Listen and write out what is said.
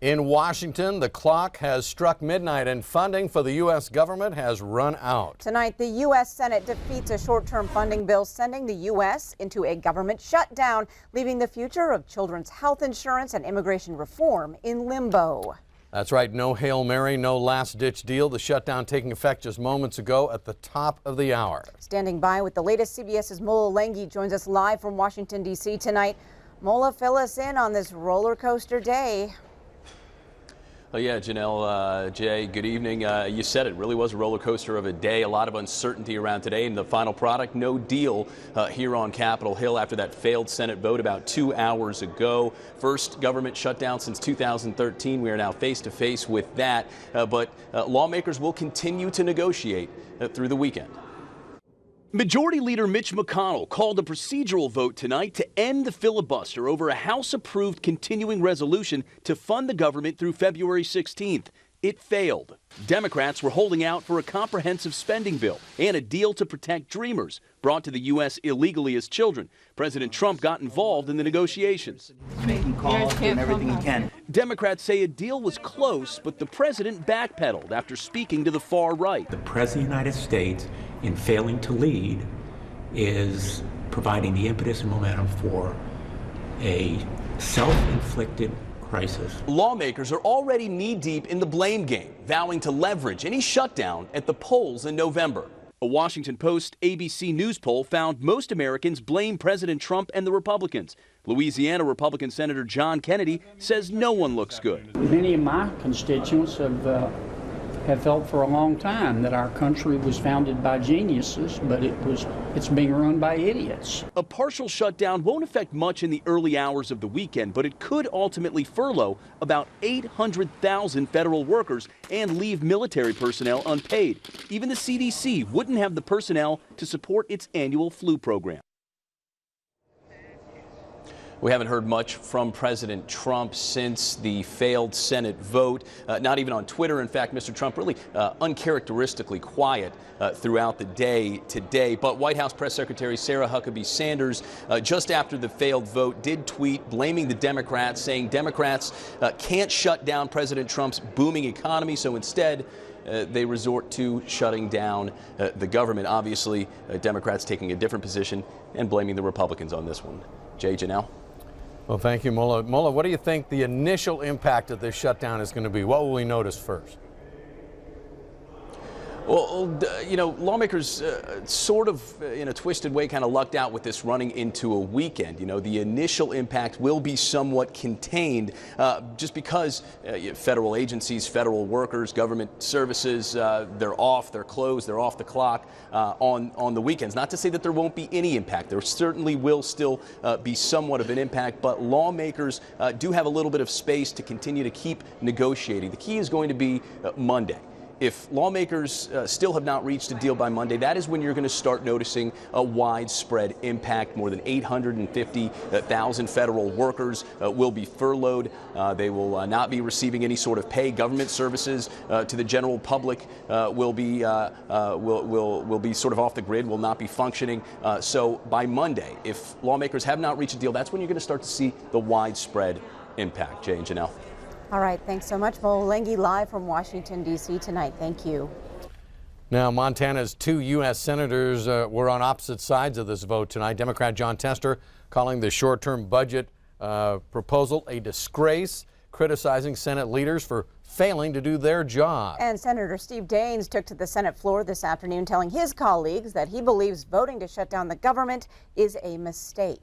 In Washington, the clock has struck midnight and funding for the U.S. government has run out. Tonight, the U.S. Senate defeats a short-term funding bill sending the U.S. into a government shutdown, leaving the future of children's health insurance and immigration reform in limbo. That's right. No Hail Mary, no last-ditch deal. The shutdown taking effect just moments ago at the top of the hour. Standing by with the latest, CBS's Mola Lenghi joins us live from Washington, D.C. tonight. Mola, fill us in on this roller coaster day. Oh yeah, Janelle, Jay, good evening. You said it really was a roller coaster of a day. A lot of uncertainty around today, and the final product, no deal here on Capitol Hill after that failed Senate vote about 2 hours ago. First government shutdown since 2013. We are now face to face with that, but lawmakers will continue to negotiate through the weekend. Majority Leader Mitch McConnell called a procedural vote tonight to end the filibuster over a House-approved continuing resolution to fund the government through February 16th. It failed. Democrats were holding out for a comprehensive spending bill and a deal to protect dreamers brought to the U.S. illegally as children. President Trump got involved in the negotiations. Making calls, doing everything he can. Democrats say a deal was close, but the president backpedaled after speaking to the far right. The President of the United States, in failing to lead, is providing the impetus and momentum for a self-inflicted crisis. Lawmakers are already knee-deep in the blame game, vowing to leverage any shutdown at the polls in November. A Washington Post ABC News poll found most Americans blame President Trump and the Republicans. Louisiana Republican Senator John Kennedy says no one looks good. Many of my constituents have felt for a long time that our country was founded by geniuses, but it's being run by idiots. A partial shutdown won't affect much in the early hours of the weekend, but it could ultimately furlough about 800,000 federal workers and leave military personnel unpaid. Even the CDC wouldn't have the personnel to support its annual flu program. We haven't heard much from President Trump since the failed Senate vote, not even on Twitter. In fact, Mr. Trump really uncharacteristically quiet throughout the day today. But White House Press Secretary Sarah Huckabee Sanders, just after the failed vote, did tweet blaming the Democrats, saying Democrats can't shut down President Trump's booming economy, so instead they resort to shutting down the government. Obviously, Democrats taking a different position and blaming the Republicans on this one. Jay, Janelle. Well, thank you, Mola. Mola, what do you think the initial impact of this shutdown is going to be? What will we notice first? Well, you know, lawmakers sort of, in a twisted way, kind of lucked out with this running into a weekend. You know, the initial impact will be somewhat contained just because federal agencies, federal workers, government services, they're off, they're closed, they're off the clock on the weekends. Not to say that there won't be any impact. There certainly will still be somewhat of an impact, but lawmakers do have a little bit of space to continue to keep negotiating. The key is going to be Monday. If lawmakers still have not reached a deal by Monday, that is when you're going to start noticing a widespread impact. More than 850,000 federal workers will be furloughed. They will not be receiving any sort of pay. Government services to the general public will be sort of off the grid, will not be functioning. So by Monday, if lawmakers have not reached a deal, that's when you're going to start to see the widespread impact. Jay and Janelle. All right, thanks so much. Mola Lenghi live from Washington, D.C. tonight. Thank you. Now, Montana's two U.S. senators were on opposite sides of this vote tonight. Democrat Jon Tester calling the short-term budget proposal a disgrace, criticizing Senate leaders for failing to do their job. And Senator Steve Daines took to the Senate floor this afternoon telling his colleagues that he believes voting to shut down the government is a mistake.